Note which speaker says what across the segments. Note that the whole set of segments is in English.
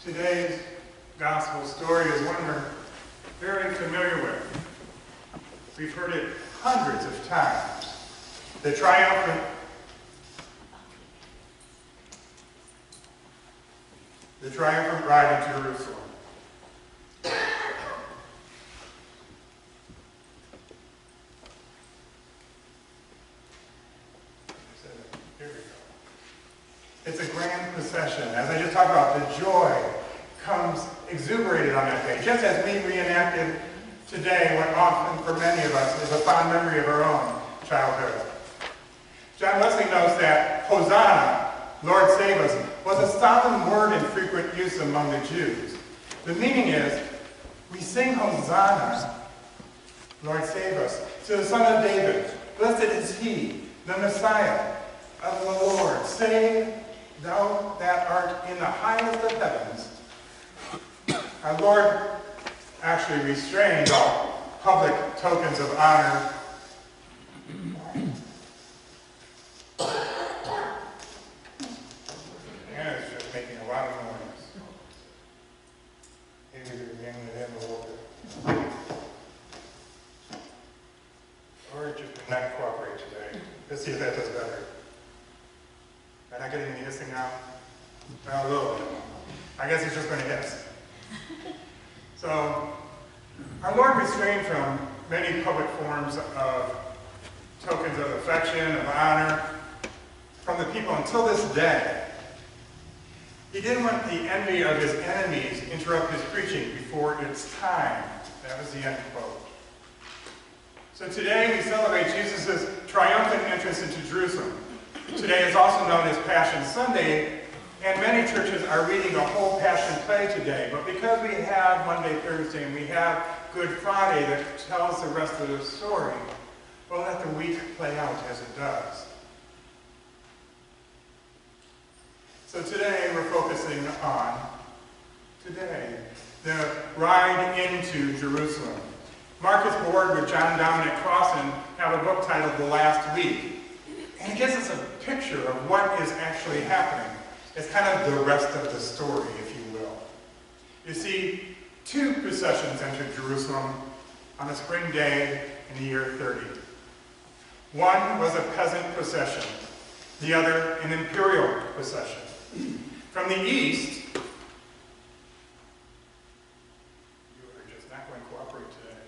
Speaker 1: Today's gospel story is one we're very familiar with. We've heard it hundreds of times. The Triumphant Ride to Jerusalem. Here we go. It's a grand procession. As I just talked about, the joy comes exuberated on that day. Just as we reenacted today what often for many of us is a fond memory of our own childhood. John Wesley notes that Hosanna, Lord save us, was a solemn word in frequent use among the Jews. The meaning is, we sing Hosanna, Lord save us, to the Son of David. Blessed is he, the Messiah of the Lord. Save thou that art in the highest of heavens. Our Lord actually restrained all public tokens of honor. And it's just making a lot of noise. Maybe we're bringing it in a little bit. Or it just did not cooperate today. Let's see if that does better. Am I not getting any hissing now? Well, a little bit. I guess it's just going to hiss. So, our Lord restrained from many public forms of tokens of affection, of honor, from the people until this day. He didn't want the envy of his enemies interrupt his preaching before its time. That was the end quote. So today we celebrate Jesus' triumphant entrance into Jerusalem. Today is also known as Passion Sunday, and many churches are reading a whole Passion play today. But because we have Monday, Thursday, and we have Good Friday that tells the rest of the story, we'll let the week play out as it does. So today we're focusing on the ride into Jerusalem. Marcus Board with John Dominic Crossan have a book titled The Last Week. And it gives us a picture of what is actually happening. It's kind of the rest of the story, if you will. You see, two processions entered Jerusalem on a spring day in the year 30. One was a peasant procession, the other an imperial procession. From the east, you are just not going to cooperate today.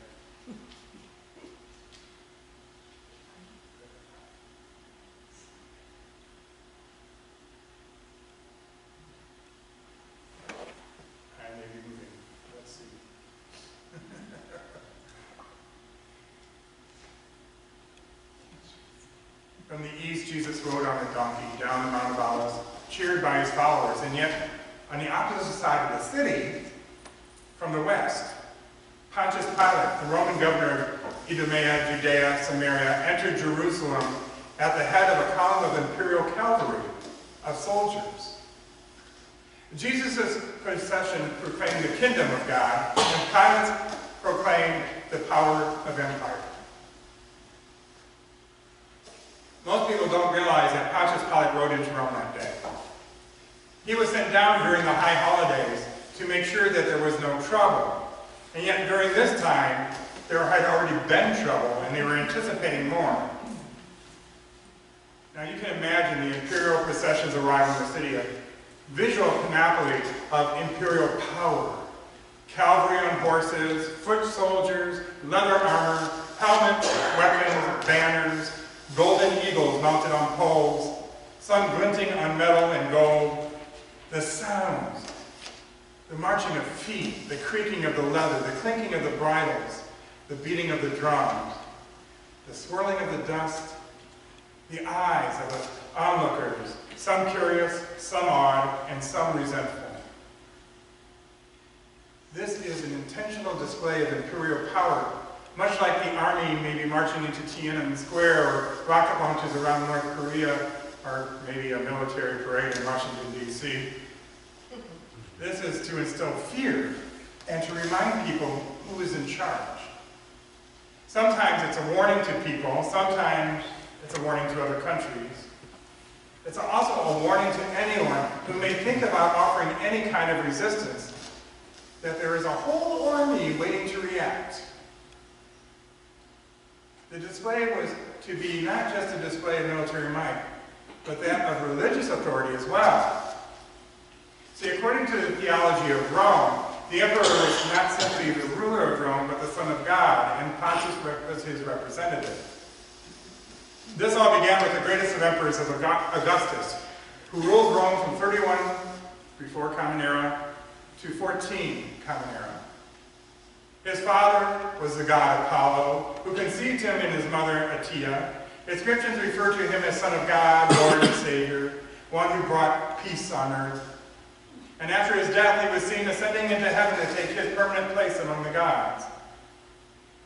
Speaker 1: I may be moving. Let's see. From the east, Jesus rode on a donkey down the Mount of Olives, cheered by his followers, and yet on the opposite side of the city, from the west, Pontius Pilate, the Roman governor of Idumea, Judea, Samaria, entered Jerusalem at the head of a column of imperial cavalry of soldiers. Jesus' procession proclaimed the kingdom of God, and Pilate proclaimed the power of empire. Most people don't realize that Pontius Pilate rode into Rome that day. He was sent down during the high holidays to make sure that there was no trouble. And yet during this time, there had already been trouble, and they were anticipating more. Now you can imagine the imperial procession's arrival in the city, a visual panoply of imperial power. Cavalry on horses, foot soldiers, leather armor, helmets, weapons, banners, golden eagles mounted on poles, some glinting on metal and gold. The sounds, the marching of feet, the creaking of the leather, the clinking of the bridles, the beating of the drums, the swirling of the dust, the eyes of the onlookers, some curious, some awed, and some resentful. This is an intentional display of imperial power, much like the army may be marching into Tiananmen Square or rocket launches around North Korea, or maybe a military parade in Washington, D.C. This is to instill fear and to remind people who is in charge. Sometimes it's a warning to people, sometimes it's a warning to other countries. It's also a warning to anyone who may think about offering any kind of resistance, that there is a whole army waiting to react. The display was to be not just a display of military might, but that of religious authority as well. See, according to the theology of Rome, the emperor was not simply the ruler of Rome, but the Son of God, and Pontius was his representative. This all began with the greatest of emperors, of Augustus, who ruled Rome from 31 before Common Era to 14 Common Era. His father was the god Apollo, who conceived him in his mother Atia. Inscriptions refer to him as Son of God, Lord and Savior, one who brought peace on earth. And after his death, he was seen ascending into heaven to take his permanent place among the gods.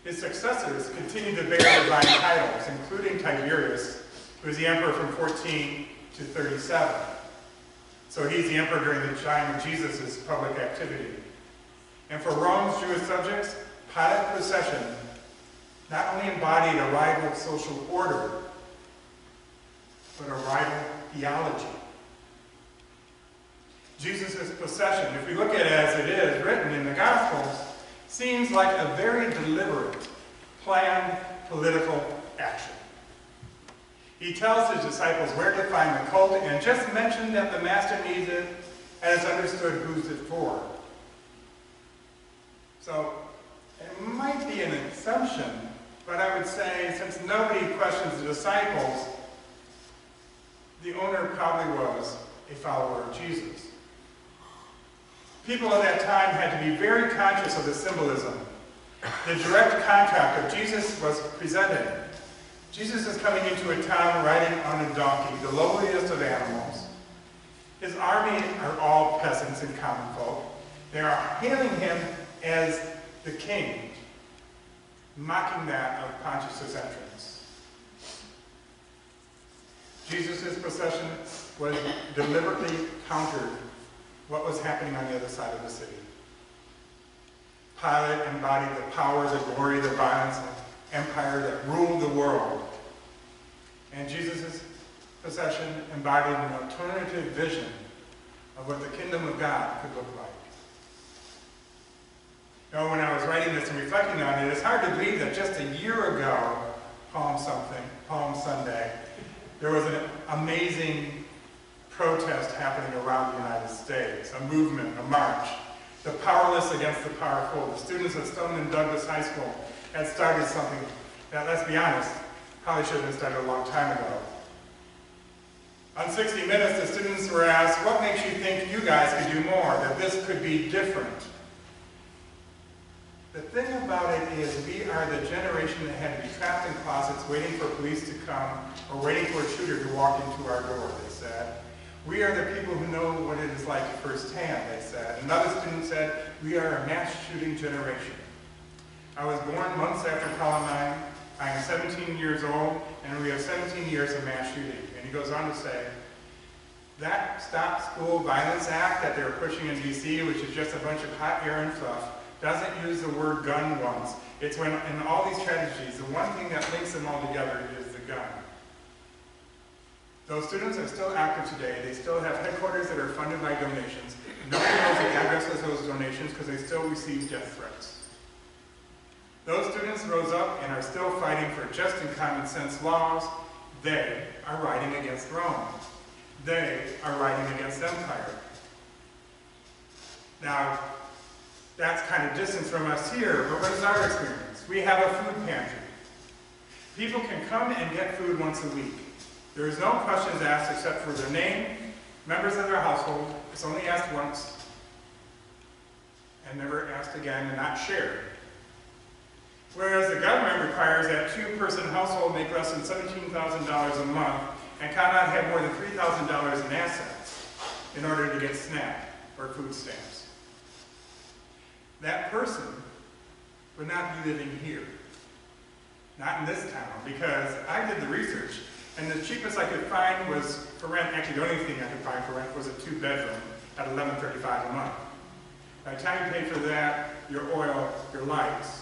Speaker 1: His successors continued to bear divine titles, including Tiberius, who was the emperor from 14 to 37. So he's the emperor during the time of Jesus' public activity. And for Rome's Jewish subjects, Pilate procession not only embodied a rival social order, but a rival theology. Jesus' procession, if we look at it as it is written in the Gospels, seems like a very deliberate, planned political action. He tells his disciples where to find the colt and just mentioned that the master needs it and has understood who's it for. So it might be an assumption, but I would say since nobody questions the disciples, the owner probably was a follower of Jesus. People of that time had to be very conscious of the symbolism. The direct contact of Jesus was presented. Jesus is coming into a town riding on a donkey, the lowliest of animals. His army are all peasants and common folk. They are hailing him as the king, mocking that of Pontius' entrance. Jesus' procession was deliberately countered what was happening on the other side of the city. Pilate embodied the power, the glory, the violence, and empire that ruled the world. And Jesus' procession embodied an alternative vision of what the kingdom of God could look like. You know, when I was writing this and reflecting on it, it's hard to believe that just a year ago, Palm Sunday, there was an amazing protest happening around the United States, a movement, a march. The powerless against the powerful. The students at Stone and Douglas High School had started something that, let's be honest, probably should have been started a long time ago. On 60 Minutes, the students were asked, what makes you think you guys could do more, that this could be different? The thing about it is we are the generation that had to be trapped in closets waiting for police to come or waiting for a shooter to walk into our door, they said. We are the people who know what it is like firsthand, they said. Another student said, we are a mass shooting generation. I was born months after Columbine. I am 17 years old, and we have 17 years of mass shooting. And he goes on to say, that Stop School Violence Act that they were pushing in D.C., which is just a bunch of hot air and fluff, doesn't use the word gun once. It's when, in all these tragedies, the one thing that links them all together is the gun. Those students are still active today. They still have headquarters that are funded by donations. Nobody knows the address of those donations because they still receive death threats. Those students rose up and are still fighting for just and common sense laws. They are riding against Rome. They are riding against empire. Now, that's kind of distant from us here, but what is our experience? We have a food pantry. People can come and get food once a week. There is no questions asked except for their name, members of their household. It's only asked once and never asked again and not shared. Whereas the government requires that a two-person household make less than $17,000 a month and cannot have more than $3,000 in assets in order to get SNAP or food stamps. That person would not be living here, not in this town, because I did the research. And the cheapest I could find was for rent, actually the only thing I could find for rent was a 2-bedroom at $11.35 a month. By the time you pay for that, your oil, your lights,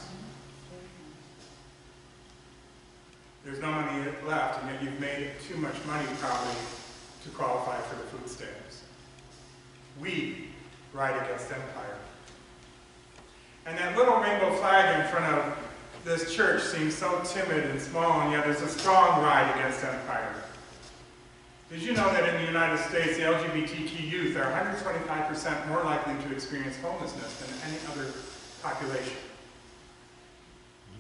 Speaker 1: there's no money left, and yet you've made too much money probably to qualify for the food stamps. ride against empire. And that little rainbow flag in front of this church seems so timid and small, and yet there's a strong ride against empire. Did you know that in the United States, the LGBTQ youth are 125% more likely to experience homelessness than any other population?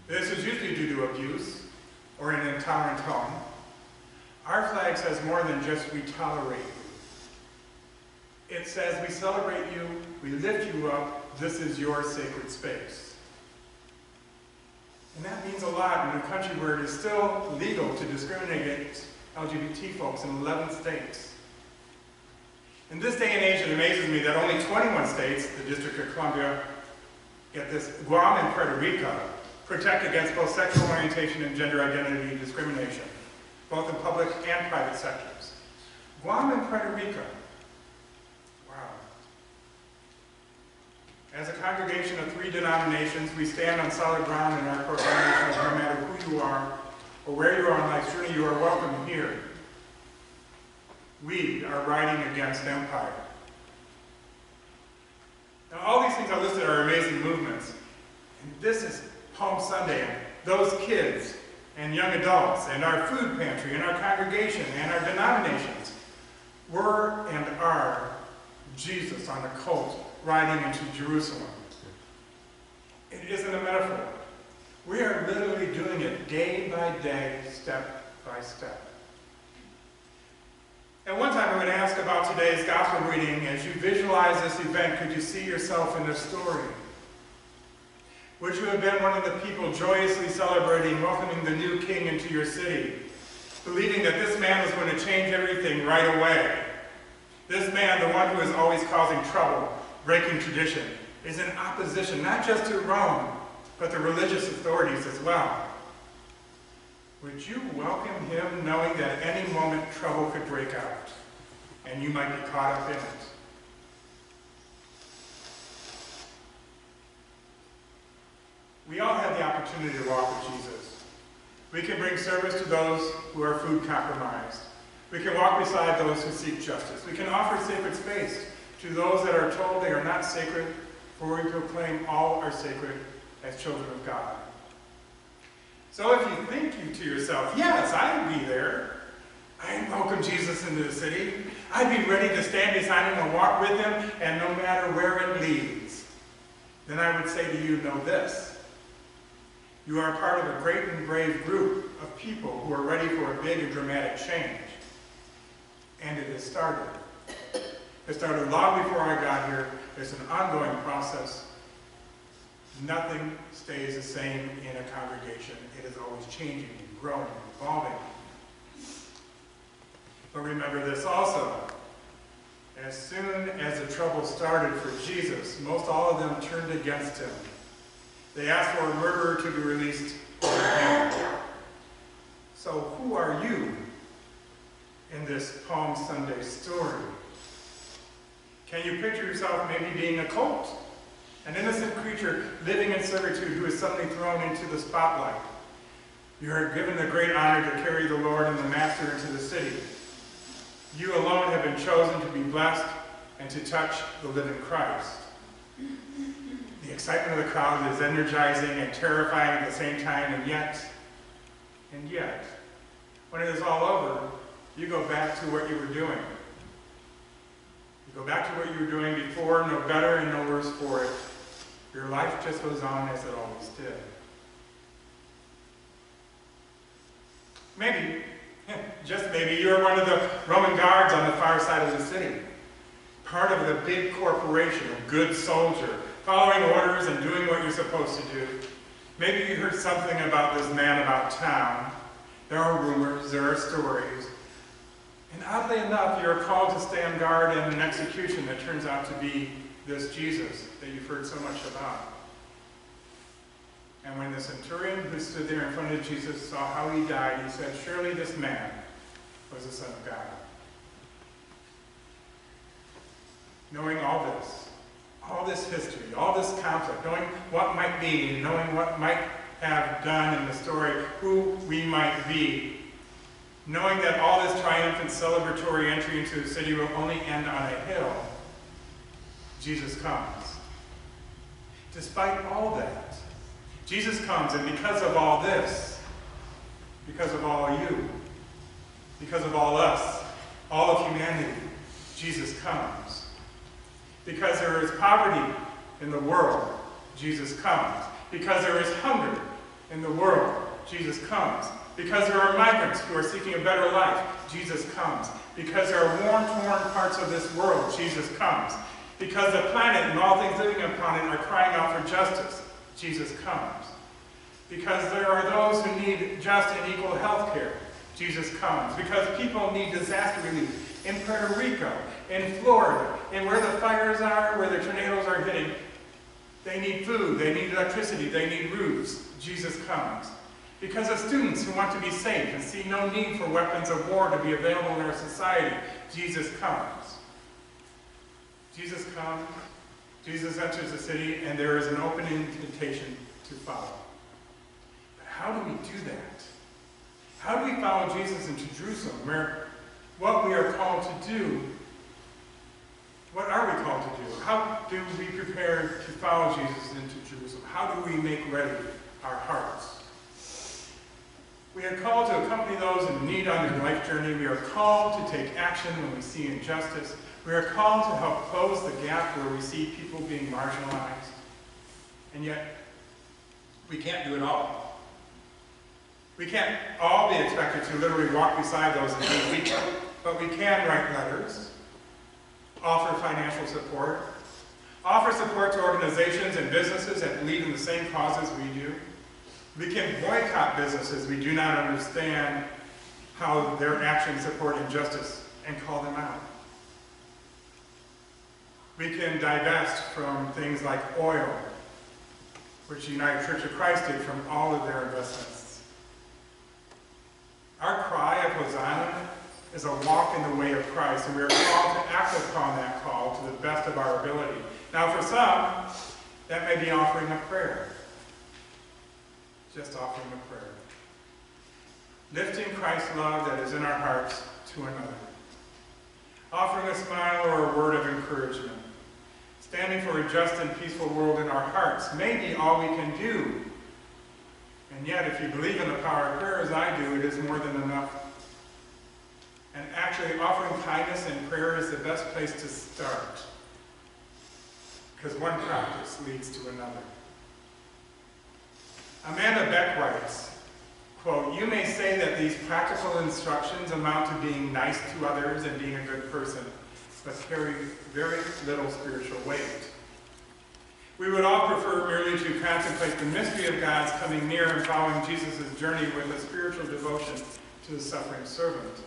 Speaker 1: This is usually due to abuse or an intolerant home. Our flag says more than just we tolerate you. It says we celebrate you, we lift you up, this is your sacred space. And that means a lot in a country where it is still legal to discriminate against LGBT folks in 11 states. In this day and age, it amazes me that only 21 states, the District of Columbia, get this, Guam and Puerto Rico, protect against both sexual orientation and gender identity discrimination, both in public and private sectors. Guam and Puerto Rico. Wow. As a congregation of 3 denominations, we stand on solid ground in our proclamation of no matter who you are or where you are on life's journey, you are welcome here. We are riding against empire. Now, all these things I listed are amazing movements. And this is Palm Sunday, and those kids and young adults and our food pantry and our congregation and our denominations were and are Jesus on a colt riding into Jerusalem. It isn't a metaphor. We are literally doing it day by day, step by step. At one time, I'm going to ask about today's gospel reading. As you visualize this event, could you see yourself in this story? Would you have been one of the people joyously celebrating, welcoming the new king into your city, believing that this man was going to change everything right away? This man, the one who is always causing trouble, breaking tradition, is in opposition not just to Rome, but the religious authorities as well. Would you welcome him knowing that at any moment trouble could break out and you might be caught up in it? We all have the opportunity to walk with Jesus. We can bring service to those who are food compromised. We can walk beside those who seek justice. We can offer sacred space to those that are told they are not sacred, for we proclaim all are sacred as children of God. So if you think to yourself, yes, I'd be there. I'd welcome Jesus into the city. I'd be ready to stand beside him and walk with him, and no matter where it leads, then I would say to you, know this. You are part of a great and brave group of people who are ready for a big and dramatic change. And it has started. It started long before I got here. It's an ongoing process. Nothing stays the same in a congregation. It is always changing and growing and evolving. But remember this also. As soon as the trouble started for Jesus, most all of them turned against him. They asked for a murderer to be released from him. So who are you in this Palm Sunday story? Can you picture yourself maybe being a colt? An innocent creature living in servitude who is suddenly thrown into the spotlight. You are given the great honor to carry the Lord and the Master into the city. You alone have been chosen to be blessed and to touch the living Christ. The excitement of the crowd is energizing and terrifying at the same time, and yet, when it is all over, you go back to what you were doing. You go back to what you were doing before, no better and no worse for it. Your life just goes on as it always did. Maybe, just maybe, you're one of the Roman guards on the far side of the city. Part of the big corporation, a good soldier, following orders and doing what you're supposed to do. Maybe you heard something about this man about town. There are rumors, there are stories. And oddly enough, you're called to stand guard in an execution that turns out to be this Jesus that you've heard so much about. And when the centurion who stood there in front of Jesus saw how he died, he said, surely this man was the Son of God. Knowing all this history, all this conflict, knowing what might be, knowing what might have done in the story, who we might be, knowing that all this triumphant celebratory entry into the city will only end on a hill, Jesus comes. Despite all that, Jesus comes, and because of all this, because of all you, because of all us, all of humanity, Jesus comes. Because there is poverty in the world, Jesus comes. Because there is hunger in the world, Jesus comes. Because there are migrants who are seeking a better life, Jesus comes. Because there are worn, torn parts of this world, Jesus comes. Because the planet and all things living upon it are crying out for justice, Jesus comes. Because there are those who need just and equal health care, Jesus comes. Because people need disaster relief in Puerto Rico, in Florida, and where the fires are, where the tornadoes are hitting. They need food, they need electricity, they need roofs. Jesus comes. Because of students who want to be safe and see no need for weapons of war to be available in our society, Jesus comes. Jesus comes, Jesus enters the city, and there is an open invitation to follow. But how do we do that? How do we follow Jesus into Jerusalem, where what we are called to do, what are we called to do? How do we prepare to follow Jesus into Jerusalem? How do we make ready our hearts? We are called to accompany those in need on their life journey. We are called to take action when we see injustice. We are called to help close the gap where we see people being marginalized. And yet, we can't do it all. We can't all be expected to literally walk beside those in need, but we can write letters, offer financial support, offer support to organizations and businesses that believe in the same causes we do. We can boycott businesses we do not understand how their actions support injustice and call them out. We can divest from things like oil, which the United Church of Christ did from all of their investments. Our cry of Hosanna is a walk in the way of Christ, and we are called to act upon that call to the best of our ability. Now for some, that may be offering a prayer. Just offering a prayer. Lifting Christ's love that is in our hearts to another. Offering a smile or a word of encouragement. Standing for a just and peaceful world in our hearts may be all we can do. And yet, if you believe in the power of prayer as I do, it is more than enough. And actually, offering kindness and prayer is the best place to start. Because one practice leads to another. Amanda Beck writes, quote, "You may say that these practical instructions amount to being nice to others and being a good person, but carry very little spiritual weight. We would all prefer merely to contemplate the mystery of God's coming near and following Jesus' journey with a spiritual devotion to the suffering servant.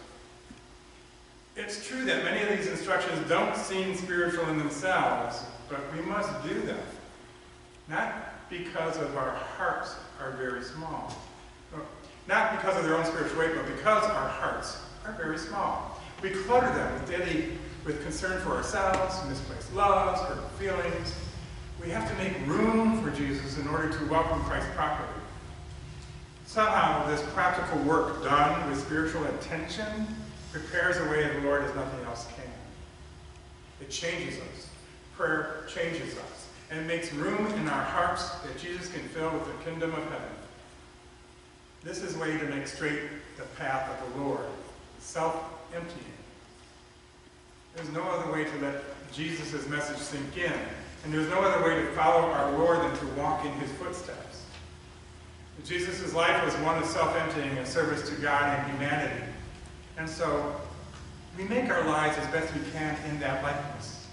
Speaker 1: It's true that many of these instructions don't seem spiritual in themselves, but we must do them, not because of our hearts are very small. Not because of their own spiritual weight, but because our hearts are very small. We clutter them with concern for ourselves, misplaced loves, or feelings. We have to make room for Jesus in order to welcome Christ properly. Somehow, this practical work done with spiritual attention prepares a way the Lord as nothing else can. It changes us. Prayer changes us. And it makes room in our hearts that Jesus can fill with the kingdom of heaven. This is a way to make straight the path of the Lord, self-emptying. There's no other way to let Jesus' message sink in, and there's no other way to follow our Lord than to walk in his footsteps. Jesus' life was one of self-emptying and service to God and humanity. And so, we make our lives as best we can in that likeness.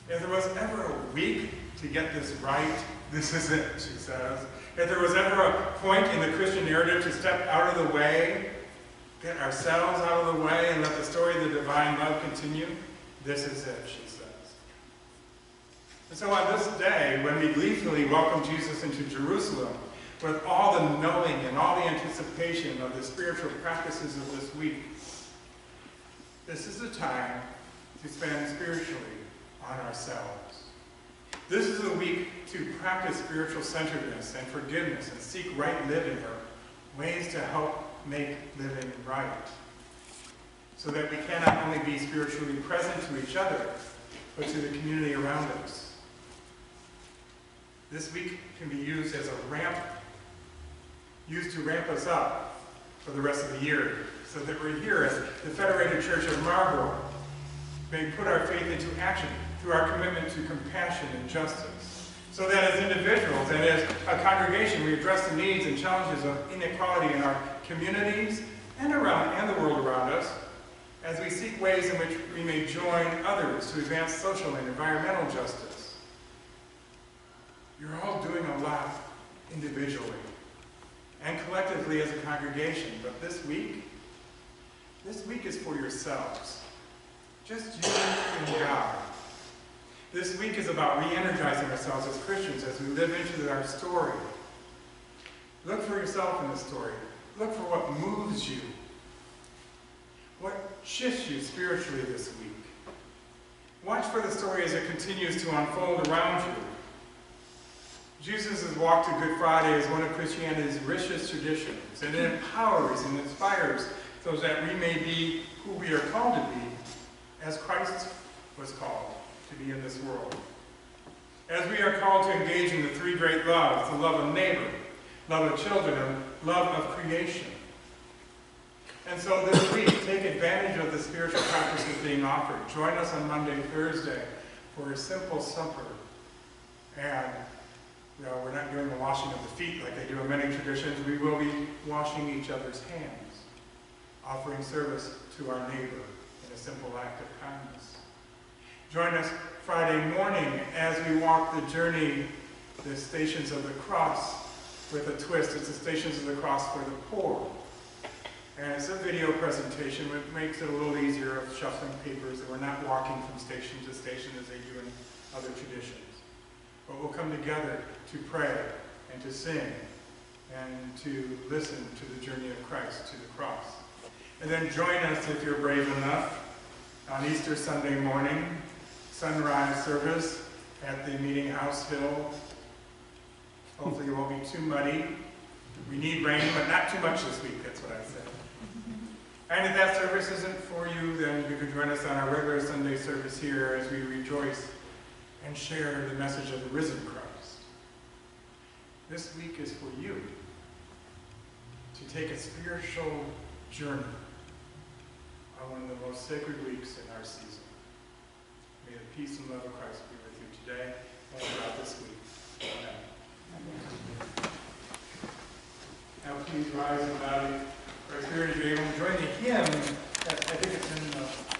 Speaker 1: If there was ever a week to get this right, this is it, she says. If there was ever a point in the Christian narrative to step out of the way, get ourselves out of the way, and let the story of the divine love continue, this is it, she says. And so on this day, when we gleefully welcome Jesus into Jerusalem, with all the knowing and all the anticipation of the spiritual practices of this week, this is the time to spend spiritually on ourselves. This is a week to practice spiritual centeredness and forgiveness and seek right living, or ways to help make living right, so that we can not only be spiritually present to each other, but to the community around us. This week can be used as a ramp, used to ramp us up for the rest of the year, so that we're here as the Federated Church of Marlborough, may put our faith into action through our commitment to compassion and justice, so that as individuals and as a congregation we address the needs and challenges of inequality in our communities and the world around us, as we seek ways in which we may join others to advance social and environmental justice. You're all doing a lot individually and collectively as a congregation, but this week is for yourselves. Just you and God. This week is about re-energizing ourselves as Christians as we live into our story. Look for yourself in the story. Look for what moves you. What shifts you spiritually this week. Watch for the story as it continues to unfold around you. Jesus' walk to Good Friday is one of Christianity's richest traditions, and it empowers and inspires so that we may be who we are called to be, as Christ was called to be in this world. As we are called to engage in the three great loves, the love of neighbor, love of children, and love of creation. And so this week, take advantage of the spiritual practices being offered. Join us on Monday, Thursday for a simple supper. And we're not doing the washing of the feet like they do in many traditions. We will be washing each other's hands, offering service to our neighbor in a simple act of kindness. Join us Friday morning as we walk the journey, the Stations of the Cross, with a twist. It's the Stations of the Cross for the poor. And it's a video presentation, which makes it a little easier of shuffling papers, and we're not walking from station to station as they do in other traditions. But we'll come together to pray and to sing and to listen to the journey of Christ to the cross. And then join us, if you're brave enough, on Easter Sunday morning, sunrise service at the Meeting House Hill. Hopefully it won't be too muddy. We need rain, but not too much this week, that's what I said. And if that service isn't for you, then you can join us on our regular Sunday service here as we rejoice and share the message of the risen Christ. This week is for you to take a spiritual journey on one of the most sacred weeks in our season. May the peace and love of Christ be with you today and throughout this week. Amen. Now please rise and bow for our spirit as you're able to join the hymn. I think it's in